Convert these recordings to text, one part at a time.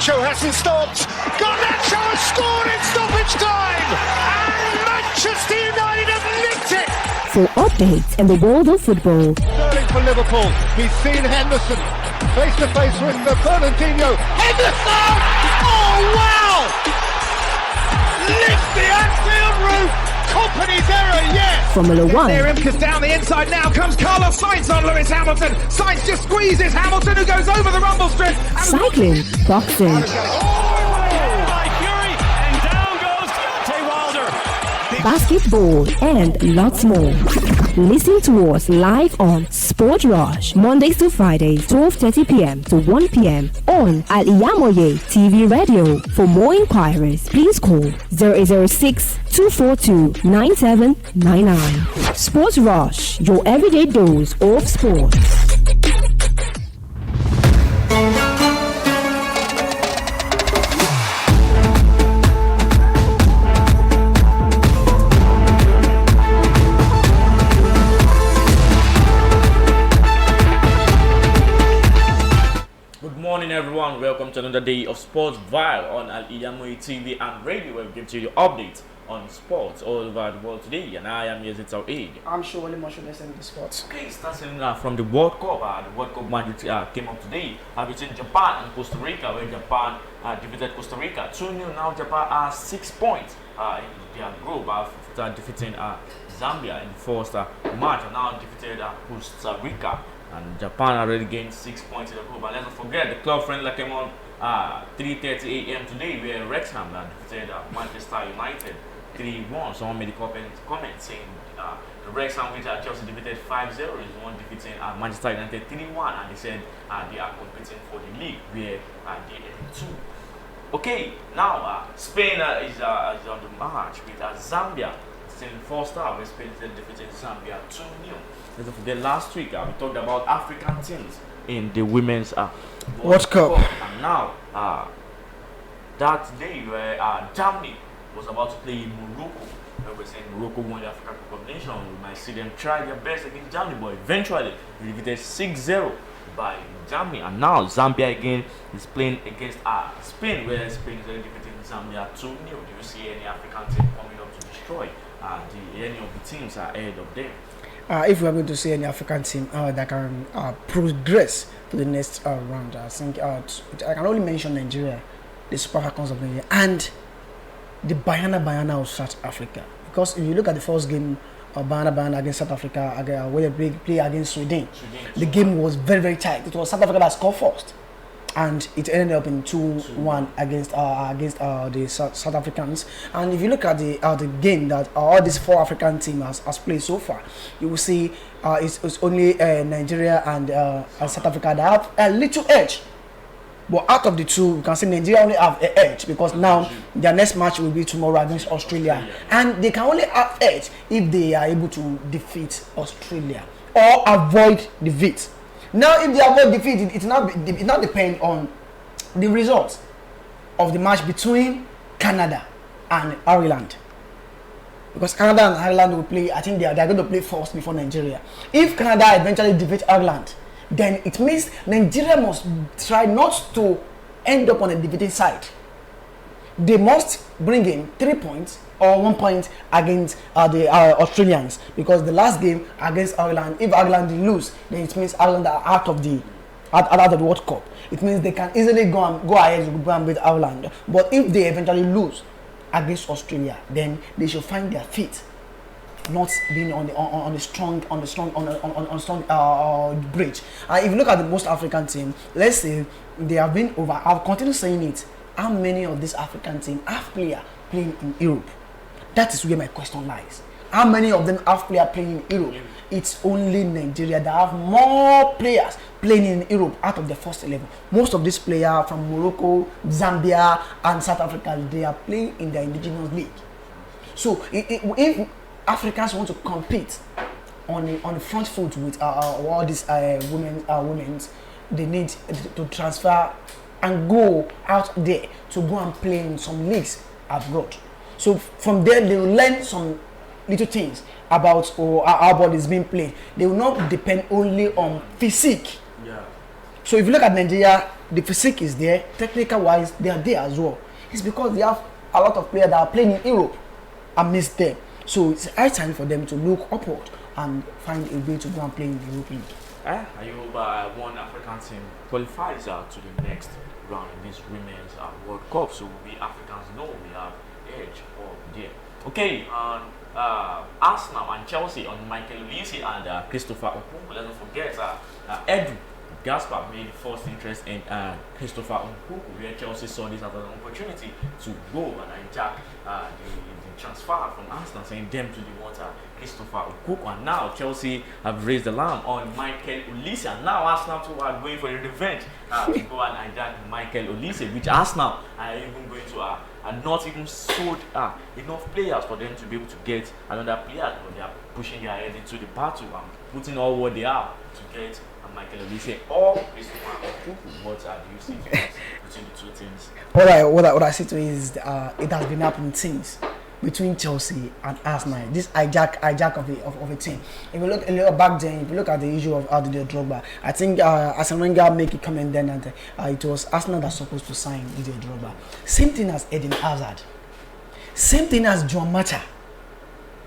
Garnacho hasn't stopped. Garnacho has scored in stoppage time. And Manchester United have nicked it. For updates in the world of football. Sterling for Liverpool. He's seen Henderson face to face with Fernandinho. Henderson! Oh wow! Lift the Anfield roof. Company's error, yes. Formula One. Because down the inside now comes Carlos Sainz on Lewis Hamilton. Sainz just squeezes Hamilton, who goes over the rumble strip. Cycling, boxing. Basketball and lots more. Listen to us live on Sport Rush, Mondays to Fridays, 12:30 p.m. to 1 p.m. on Al-IyamoyeTv Radio. For more inquiries, please call 0806-242-9799. Sport Rush, your everyday dose of sport. Everyone, welcome to another day of Sportville on Al-IyamoyeTv and radio, where we give you updates on sports all over the world today. And I am YAZID TAOHEED. I'm sure only much less in the sports. Okay, starting from the World Cup. The World Cup match came up today between Japan and Costa Rica, where Japan defeated Costa Rica 2-0. Now Japan has 6 points in their group after defeating Zambia in the first match, and now defeated Costa Rica. And Japan already gained 6 points in the group. And let's not forget the club friendly came on 3:30 a.m. today, where Wrexham defeated Manchester United 3-1. Someone made a comment saying the Wrexham, which Chelsea defeated 5-0, is the one defeating Manchester United 3-1, and they said they are competing for the league, where they are 2. Okay, now Spain is on the march with Zambia. In the first half, where Spain defeated Zambia 2-0. Let's not forget last week we talked about African teams in the women's World Cup. And now that day where Germany was about to play in Morocco, we're saying Morocco won the African Cup of Nations. We might see them try their best against Germany, but eventually they defeated 6-0 by Germany. And now Zambia again is playing against Spain, where Spain is defeating Zambia 2-0. Do you see any African team coming up to destroy any of the teams ahead of them? If we are going to see any African team that can progress to the next round, I think I can only mention Nigeria, the Super Falcons of Nigeria, and the Bayana of South Africa. Because if you look at the first game of Bayana against South Africa, where they play against Sweden, the game was very, very tight. It was South Africa that scored first, and it ended up in 2-1 against the South Africans. And if you look at the game that all these 4 African teams has played so far, you will see it's only Nigeria and South Africa that have a little edge. But out of the two, you can see Nigeria only have an edge, because now their next match will be tomorrow against Australia, and they can only have edge if they are able to defeat Australia or avoid defeat. Now, if they avoid defeat, it now depends on the results of the match between Canada and Ireland. Because Canada and Ireland will play, I think they are going to play first before Nigeria. If Canada eventually defeats Ireland, then it means Nigeria must try not to end up on the defeated side. They must bring in 3 points or 1 point against the Australians, because the last game against Ireland, if Ireland lose, then it means Ireland are out of the World Cup. It means they can easily go ahead and go and beat Ireland. But if they eventually lose against Australia, then they should find their feet, not being on the strong bridge. If you look at the most African team, let's say they have been over. I'll continue saying it. How many of these African teams have players playing in Europe? That is where my question lies. How many of them have players playing in Europe? It's only Nigeria that have more players playing in Europe out of the first 11. Most of these players from Morocco, Zambia, and South Africa, they are playing in the indigenous league. So if Africans want to compete on the front foot with all these women, they need to transfer and go out there to go and play in some leagues abroad. So from there, they will learn some little things about how ball is being played. They will not depend only on physique. Yeah. So if you look at Nigeria, the physique is there, technical wise, they are there as well. It's because they have a lot of players that are playing in Europe amidst them. So it's high time for them to look upward and find a way to go and play in the Europe League. I hope one African team qualifies to the next round in this Women's World Cup. So we Africans know we have edge over there. Okay, Arsenal and Chelsea on Michael Olise and Christopher Nkunku. Let's not forget Edu Gaspar made first interest in Christopher Nkunku, where Chelsea saw this as an opportunity to go and hijack the transfer from Arsenal, saying them to the water Christopher Nkunku. And now Chelsea have raised the alarm on Michael Olise, and now Arsenal too are going for the revenge to go and hijack Michael Olise, which Arsenal are even going to are not even sold enough players for them to be able to get another player. But they are pushing their head into the battle and putting all what they are to get Michael Olise or Christopher Nkunku. What do you see between the two teams? What I see to is it has been happening since between Chelsea and Arsenal. This hijack of a team. If you look a little back then, if you look at the issue of Didier Drogba, I think Arsene Wenger make a comment then and it was Arsenal that's supposed to sign Didier Drogba. Same thing as Eden Hazard. Same thing as John Mata.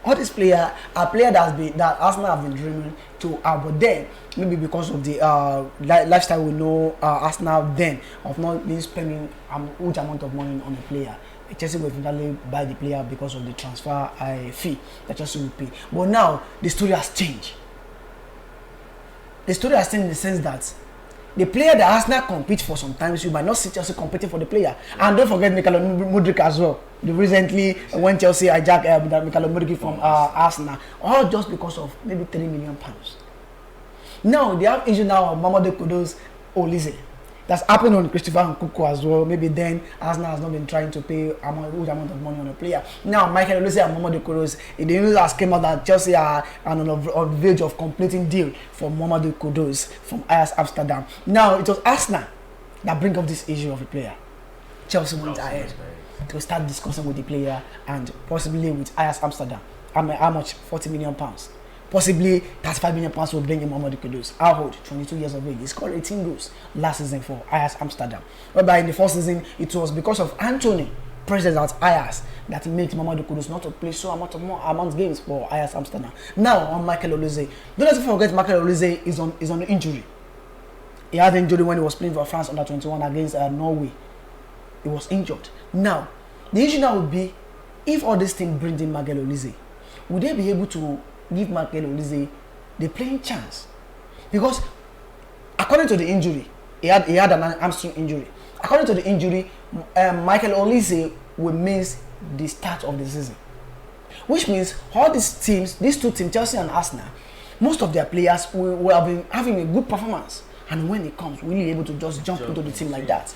All these players are players that Arsenal have been dreaming to, but then maybe because of the lifestyle we know Arsenal then of not being spending a huge amount of money on a player. Chelsea will eventually buy the player because of the transfer fee that Chelsea will pay. But now the story has changed. The story has changed in the sense that the player that Arsenal compete for, sometimes you might not see Chelsea competing for the player. And don't forget Mikhailo Mudryk as well. Recently, when Chelsea hijacked Mikhailo Mudryk from Arsenal, all just because of maybe £3 million. Now they have issue now of Mamadou Kudus Olise. That's happened on Christopher Nkunku as well. Maybe then Arsenal has not been trying to pay a huge amount of money on a player. Now Michael Olise and Mamadou Kudus, the news has came out that Chelsea are on the verge of completing deal for Mamadou Kudus from Ajax Amsterdam. Now it was Arsenal that bring up this issue of a player. Chelsea went ahead to start discussing with the player and possibly with Ajax Amsterdam. How much? £40 million. Possibly £35 million will bring in Mamadou Kudus. How old? 22 years of age. He scored 18 goals last season for Ajax Amsterdam. Whereby in the first season, it was because of Anthony, president at Ajax, that made Mamadou Kudus not to play so amount of games for Ajax Amsterdam. Now on Michael Olise, don't let's forget Michael Olise is on injury. He had injury when he was playing for France under 21 against Norway. He was injured. Now the issue now would be, if all this thing brings in Michael Olise, would they be able to give Michael Olise the playing chance? Because according to the injury, he had an hamstring injury. According to the injury, Michael Olise will miss the start of the season, which means all these teams, these two teams, Chelsea and Arsenal, most of their players will have been having a good performance, and when it comes, we'll be able to just jump into the team like that.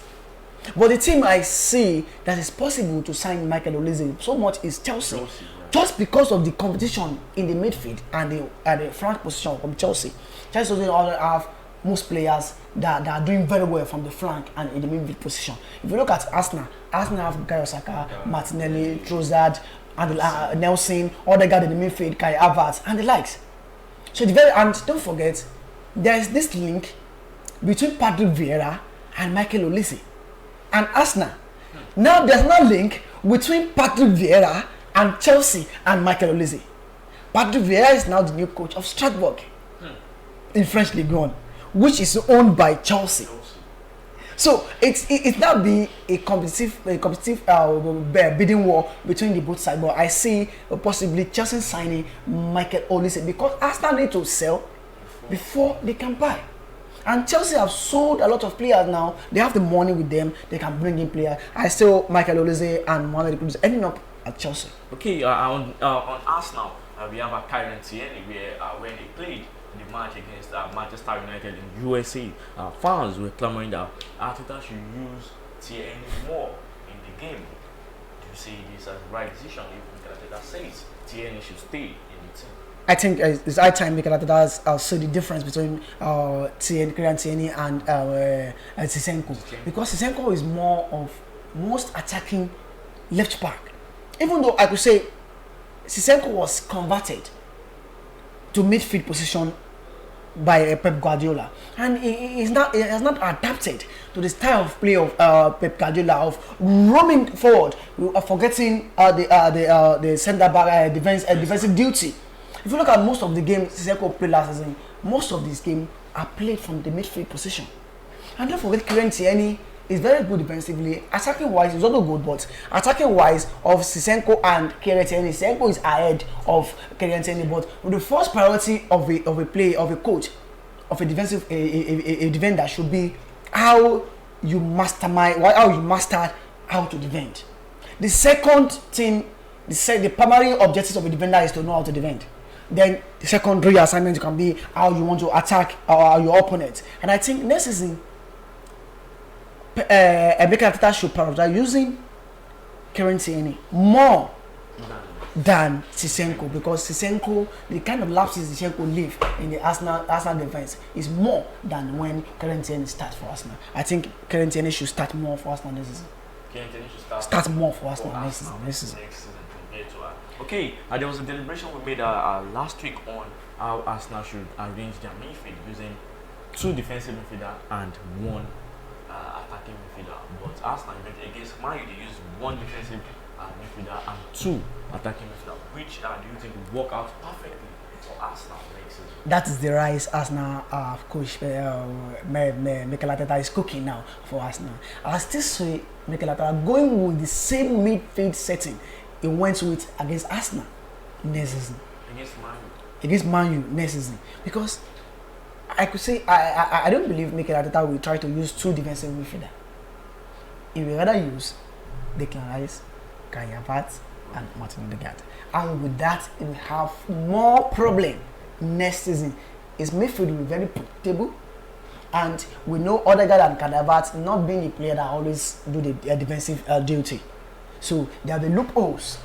But the team I see that is possible to sign Michael Olise so much is Chelsea. Just because of the competition in the midfield and the flank position from Chelsea. Chelsea doesn't have most players that are doing very well from the flank and in the midfield position. If you look at Arsenal have Bukayo Saka, Martinelli, Trossard, and Nelson, all the guys in the midfield, Kai Havertz, and the likes. So and don't forget, there is this link between Patrick Vieira and Michael Olise and Arsenal. Now there's no link between Patrick Vieira and Chelsea and Michael Olise. Patrick Vieira is now the new coach of Strasbourg in French Ligue 1, which is owned by Chelsea. So it's now be a competitive bidding war between the both sides. But I see possibly Chelsea signing Michael Olise because Arsenal need to sell before they can buy. And Chelsea have sold a lot of players now. They have the money with them. They can bring in players. I still Michael Olise and Mohamed Kudus ending up at Chelsea. Okay, on Arsenal, we have a current Tierney where when they played the match against Manchester United in USA, fans were clamoring that Arteta should use Tierney more in the game. Do you see this as the right decision? If Arteta says Tierney should stay in the team? I think it's high time because Arteta see the difference between Tierney and Zinchenko. Because Zinchenko is more of most attacking left back. Even though I could say Zinchenko was converted to midfield position by Pep Guardiola, and he has not adapted to the style of play of Pep Guardiola of roaming forward, forgetting the centre back defensive duty. If you look at most of the games Sissoko played last season, most of these games are played from the midfield position. And don't forget, Kieran Tierney is very good defensively. Attacking wise, he's also good, but attacking wise of Sissoko and Kieran Tierney, Sissoko is ahead of Kieran Tierney. But with the first priority of a coach, of a defensive a defender should be how you master how to defend. The second thing, the primary objectives of a defender is to know how to defend. Then the secondary assignment can be how you want to attack your opponent. And I think next season, Mikel Arteta should prioritize using Kieran Tierney more than Sissoko, because Sissoko, the kind of lapses Sissoko leave in the Arsenal defense is more than when Kieran Tierney starts for Arsenal. I think Kieran Tierney should start more for Arsenal this season. Kieran Tierney should start more for Arsenal next season. Okay, there was a deliberation we made last week on how Arsenal should arrange their midfield using 2 defensive midfielders and 1 attacking midfielder. But Arsenal against Man U, they used 1 defensive midfielder and 2 attacking midfielder. Which do you think will work out perfectly for Arsenal next season? That is the rice Arsenal coach Mikel Arteta is cooking now for Arsenal. I still say Mikel Arteta going with the same midfield setting he went with against Arsenal next season. Against Man U next season. Because I could say I don't believe Mikel Arteta will try to use 2 defensive midfielders. He will rather use Declan Rice, Kai Havertz, and Martin Odegaard. And with that, he will have more problem next season. His midfield will be very predictable, and we know Odegaard and Kai Havertz not being the player that always do the defensive duty. So there will be loopholes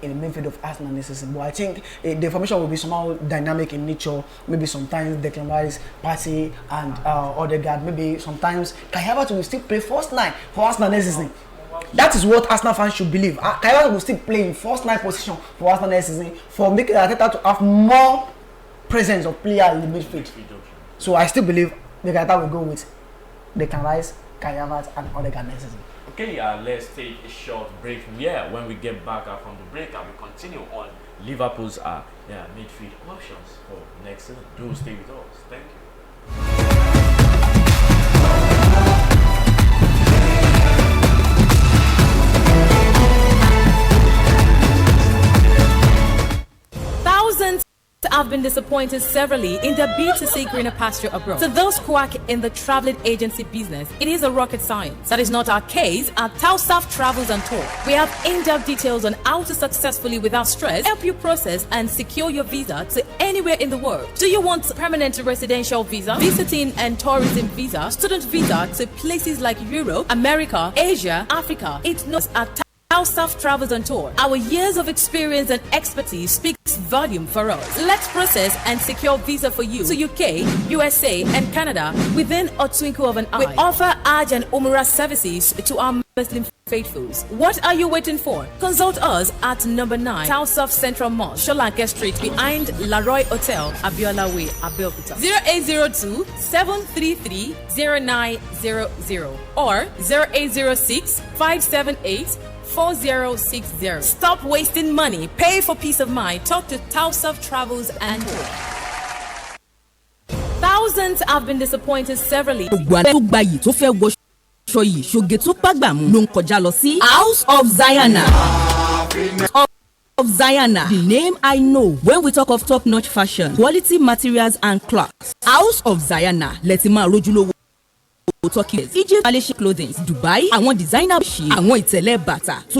in the midfield of Arsenal this season. But I think the formation will be somehow dynamic in nature. Maybe sometimes Declan Rice, Partey, and Odegaard. Maybe sometimes Kai Havertz will still play first 9 for Arsenal next season. That is what Arsenal fans should believe. Kai Havertz will still play in first 9 position for Arsenal next season, for Mikel Arteta to have more presence of player in the midfield. So I still believe Mikel Arteta will go with Declan Rice, Kai Havertz, and Odegaard next season. Okay, let's take a short break from here. When we get back from the break, we continue on Liverpool's midfield options for next season. Do stay with us. Thank you. Thousands have been disappointed severally in their bid to see greener pasture abroad. To those quack in the traveling agency business, it is a rocket science. That is not our case at TAOHEED Travels and Tour. We have in-depth details on how to successfully, without stress, help you process and secure your visa to anywhere in the world. Do you want permanent residential visa, visiting and tourism visa, student visa to places like Europe, America, Asia, Africa? It's not at TAOHEED Travels and Tour. Our years of experience and expertise speaks volume for us. Let's process and secure visa for you to UK, USA, and Canada within a twinkle of an eye. We offer Hajj and Umrah services to our Muslim faithfuls. What are you waiting for? Consult us at number 9 TAOHEED Central Mall, Sholanke Street, behind Laroy Hotel, Abiola Way, Abeokuta. 0802 733 0900 or 0806 578 4060. Stop wasting money. Pay for peace of mind. Talk to TAOHEED Travels and Tour. Thousands have been disappointed severally. House of Zion. Of Zion, the name I know when we talk of top-notch fashion, quality materials and class. House of Zion, Letima Rojulo. Egypt, Malaysia clothing, Dubai, àwọn designer ṣe, àwọn ìtẹ̀lẹ̀ bàtà tó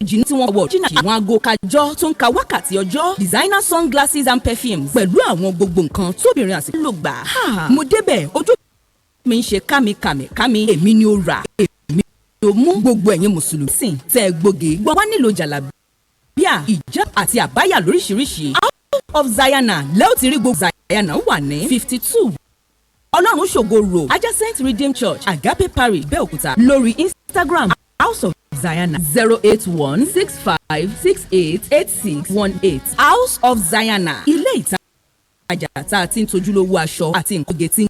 jìnnà tí wọ́n wọ̀ China, àwọn aago kájọ tó ń ka wákàtí ọjọ́, designer sunglasses and perfumes pẹ̀lú àwọn gbogbo nǹkan tóbìnrin àsìkò ló gbà. Mo débẹ̀ ojú mi ń ṣe kámi èmi ni ó rà èmi ni ó mú gbogbo ẹ̀yin mùsùlùmí sìn tẹ́ gbòógè gbọ́ wá nílò jàlábíà ìjáb àti àbáyà lóríṣiríṣi. House of Zion lẹ́ò ti rí gbogbo Zion wà ní 52 Ọlọ́run ṣògo road adjacent Redeemed Church Agape Parish Bẹ́òkúta lórí Instagram House of Zion 08165688618 House of Zion ilé ìta àjà tá a ti ń tojúlówó aṣọ àti nǹkan gẹ̀tì.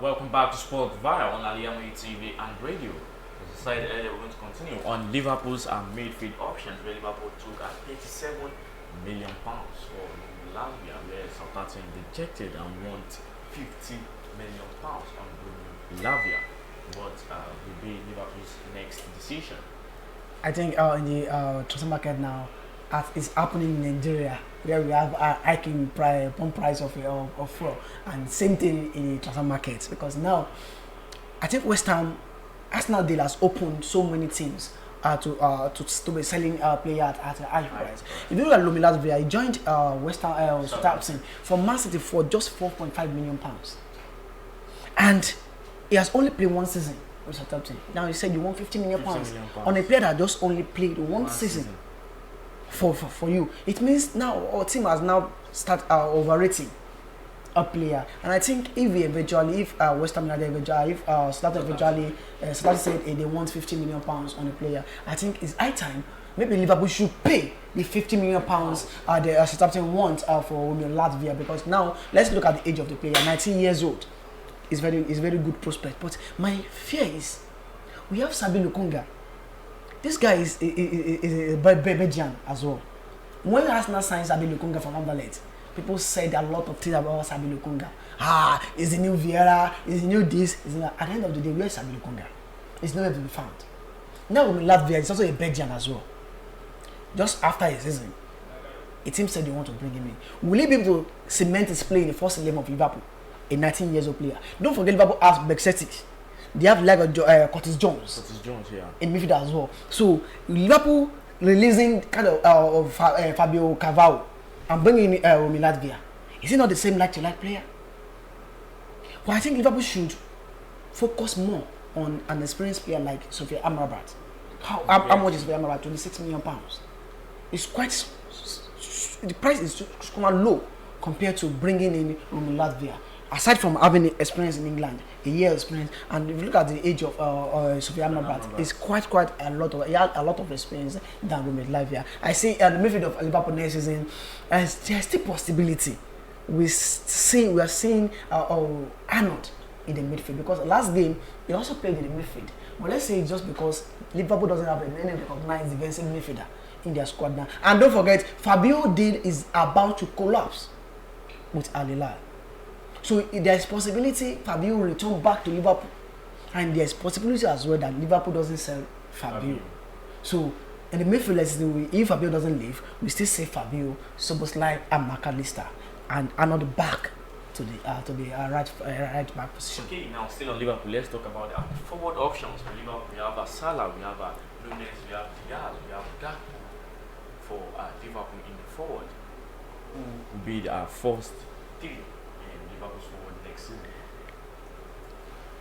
Welcome back to Sportville on Al-IyamoyeTv and radio. As I said earlier, we're going to continue on Liverpool's midfield options, where Liverpool took £87 million for Lavia, where Southampton rejected and want £50 million on Lavia. What will be Liverpool's next decision? I think in the transfer market now, as it's happening in Nigeria, where we have hiking pump price of fuel, and same thing in the transfer market, because now I think West Ham, Arsenal deal has opened so many teams to be selling player at a high price. If you look at Lomi, he joined West Ham Southampton from Man City for just £4.5 million, and he has only played one season with Southampton. Now you said you want £50 million on a player that just only played one season. For you, it means now our team has now started overrating a player, and I think if West Ham United if Southampton said they want £50 million on a player, I think it's high time maybe Liverpool should pay the £50 million the Southampton want for Latvia, because now let's look at the age of the player, 19 years old. It's very good prospect, but my fear is we have Sabi Lukonga. This guy is a Belgian as well. When Arsenal signed Sabi Lukonga from Anderlecht, people said a lot of things about Sabi Lukonga. Is the new Vieira, is the new this, at the end of the day, where's Sabi Lukonga? It's nowhere to be found. Now with Latvia, it's also a Belgian as well. Just after his season, a team said they want to bring him in. Will he be able to cement his play in the first 11 of Liverpool? A 19 years old player. Don't forget Liverpool has Bexetic. They have like Curtis Jones. Yeah. In midfield as well. So Liverpool releasing kind of Fabio Carvalho and bringing in Latvia. Is it not the same like-to-like player? But I think Liverpool should focus more on an experienced player like Sophia Amrabat. How much is Sophia Amrabat? £26 million. It's quite. The price is quite low compared to bringing in Latvia. Aside from having experience in England, a year experience, and if you look at the age of Sophia Amrabat, it's quite a lot of. He had a lot of experience than Romelu Lavia. I see the midfield of Liverpool next season, there's still possibility. We are seeing Arnold in the midfield, because last game he also played in the midfield. But let's say it's just because Liverpool doesn't have any recognized defensive midfielder in their squad now. And don't forget, Fabio deal is about to collapse with Al-Hilal. So there's possibility Fabio will return back to Liverpool, and there's possibility as well that Liverpool doesn't sell Fabio. So in the midfield, if Fabio doesn't leave, we still say Fabio, Szoboszlai, and McAllister, and another back to the right back position. Okay, now still on Liverpool, let's talk about the forward options for Liverpool. We have Salah, we have Nunes, we have Diaz, we have Gakpo for Liverpool in the forward. Who will be our first team in Liverpool's forward next season?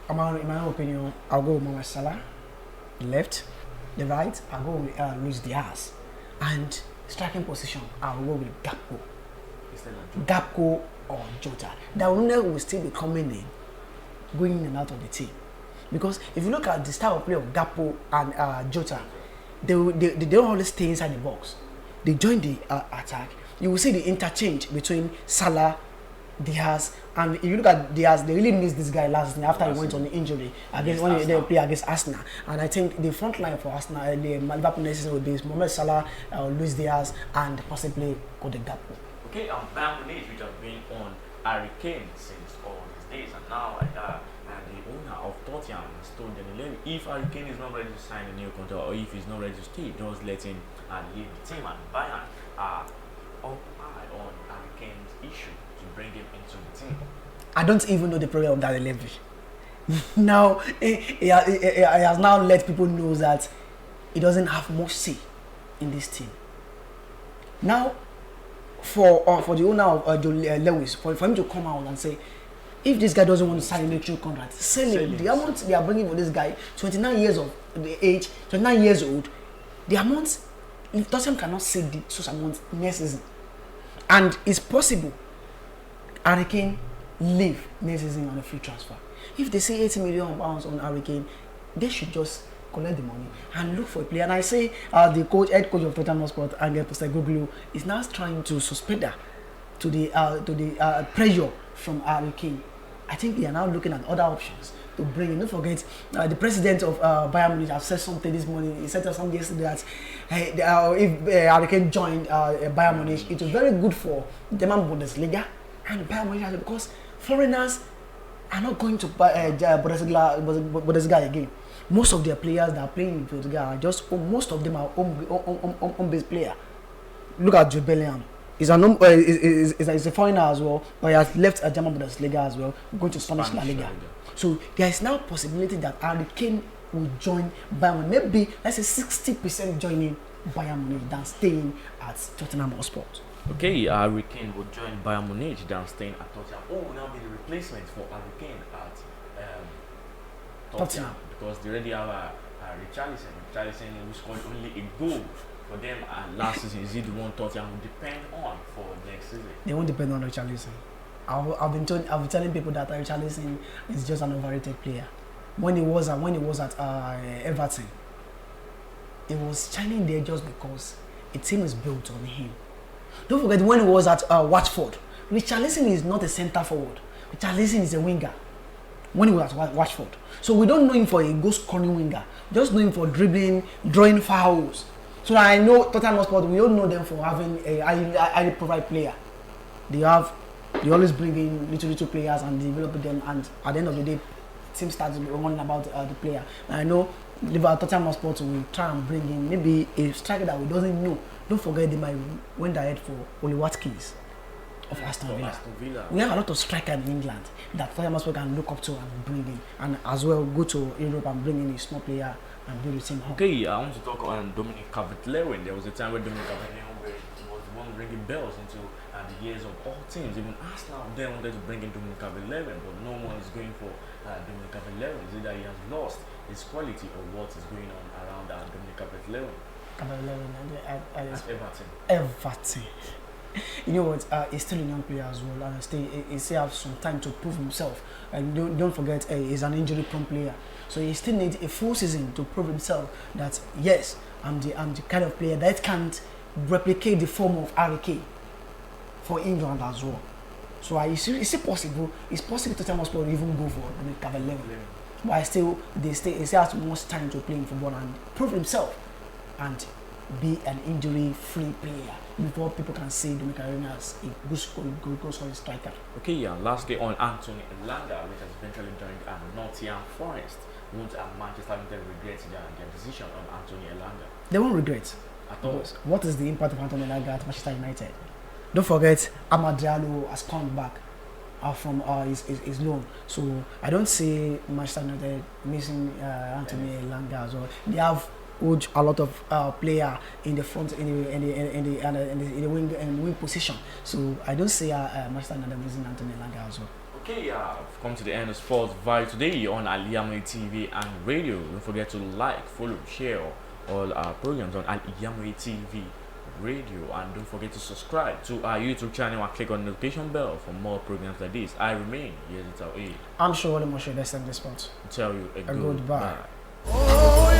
In my opinion, I'll go with Mohamed Salah, the left, the right, I'll go with Luis Diaz, and striking position, I'll go with Gakpo. Gakpo or Jota. Darwin will still be coming in, going in and out of the team. Because if you look at the style of play of Gakpo and Jota, they don't always stay inside the box. They join the attack. You will see the interchange between Salah, Diaz, and if you look at Diaz, they really missed this guy last night after he went on the injury against when they play against Arsenal. And I think the front line for Arsenal, the Liverpool next season will be Mohamed Salah, Luis Diaz, and possibly Cody Gakpo. Okay, Bayern Munich, which have been on Harry Kane since all these days, and now the owner of Tottenham has told Daniel if Harry Kane is not ready to sign a new contract or if he's not ready to stay, just let him leave the team. And Bayern are up high on Harry Kane's issue to bring him into the team. I don't even know the problem of Daniel Levy. Now he has now let people know that he doesn't have much say in this team. Now, for the owner of Joe Lewis, for him to come out and say, if this guy doesn't want to sign a new contract, sell him. The amount they are bringing for this guy, 29 years of the age, 29 years old, the amount, Tottenham cannot save the such amount next season. And it's possible Harry Kane leave next season on a free transfer. If they say £80 million on Harry Kane, they should just collect the money and look for a player. And I say the head coach of Tottenham Hotspur, Angel Postecoglou, is now trying to suspend her to the pressure from Harry Kane. I think they are now looking at other options to bring in. Don't forget, the president of Bayern Munich has said something this morning. He said something yesterday that if Harry Kane joined Bayern Munich, it was very good for German Bundesliga and Bayern Munich because foreigners are not going to Bundesliga again. Most of their players that are playing in Bundesliga are most of them are home-based players. Look at Jude Bellingham. He's a foreigner as well, but he has left a German Bundesliga as well, going to Spanish La Liga. So there is now a possibility that Harry Kane will join Bayern Munich. Maybe let's say 60% joining Bayern Munich than staying at Tottenham Hotspur. Okay, Harry Kane will join Bayern Munich than staying at Tottenham. Who will now be the replacement for Harry Kane at Tottenham? Because they already have Richarlison. Richarlison who scored only a goal for them last season. Is he the one Tottenham will depend on for next season? They won't depend on Richarlison. I've been telling people that Richarlison is just an overrated player. When he was at Everton, he was shining there just because a team is built on him. Don't forget when he was at Watford, Richarlison is not a centre forward. Richarlison is a winger. When he was at Watford, so we don't know him for a goal scoring winger. Just know him for dribbling, drawing fouls. So I know Tottenham Hotspur, we all know them for having a highly profile player. They always bring in little players and develop them, and at the end of the day, team starts running about the player. And I know Tottenham Hotspur will try and bring in maybe a striker that we doesn't know. Don't forget they might went ahead for Oli Watkins of Aston Villa. We have a lot of strikers in England that Tottenham Hotspur can look up to and bring in, and as well go to Europe and bring in a small player and do the same. Okay, I want to talk on Dominic Calvert-Lewin. There was a time where Dominic Calvert-Lewin was the one bringing bells into the years of all teams. Even Arsenal then wanted to bring in Dominic Calvert-Lewin, but no one is going for Dominic Calvert-Lewin. Is it that he has lost his quality or what is going on around Dominic Calvert-Lewin? Everton. You know what? He's still a young player as well, and he still has some time to prove himself. And don't forget, he's an injury-prone player, so he still needs a full season to prove himself that yes, I'm the kind of player that can't replicate the form of Harry Kane for England as well. So it's still possible. It's possible Tottenham Hotspur even go for Calvert-Lewin, but he still has much time to play in football and prove himself and be an injury-free player before people can say Dominic Calvert-Lewin as a good scoring striker. Okay, lastly on Anthony Elanga, which has eventually joined Nottingham Forest. Won't Manchester United regret their decision on Anthony Elanga? They won't regret at all. What is the impact of Anthony Elanga at Manchester United? Don't forget, Amad Diallo has come back from his loan. So I don't see Manchester United missing Anthony Elanga as well. They have a lot of player in the front in the wing position. So I don't see Manchester United missing Anthony Elanga as well. Okay, we've come to the end of Sports Vibe today on Al-IyamoyeTv and radio. Don't forget to like, follow, share all our programs on Al-IyamoyeTv radio, and don't forget to subscribe to our YouTube channel and click on the notification bell for more programs like this. I remain YAZID TAOHEED. I'm sure what I'm this spot. Tell you a goodbye. Oh,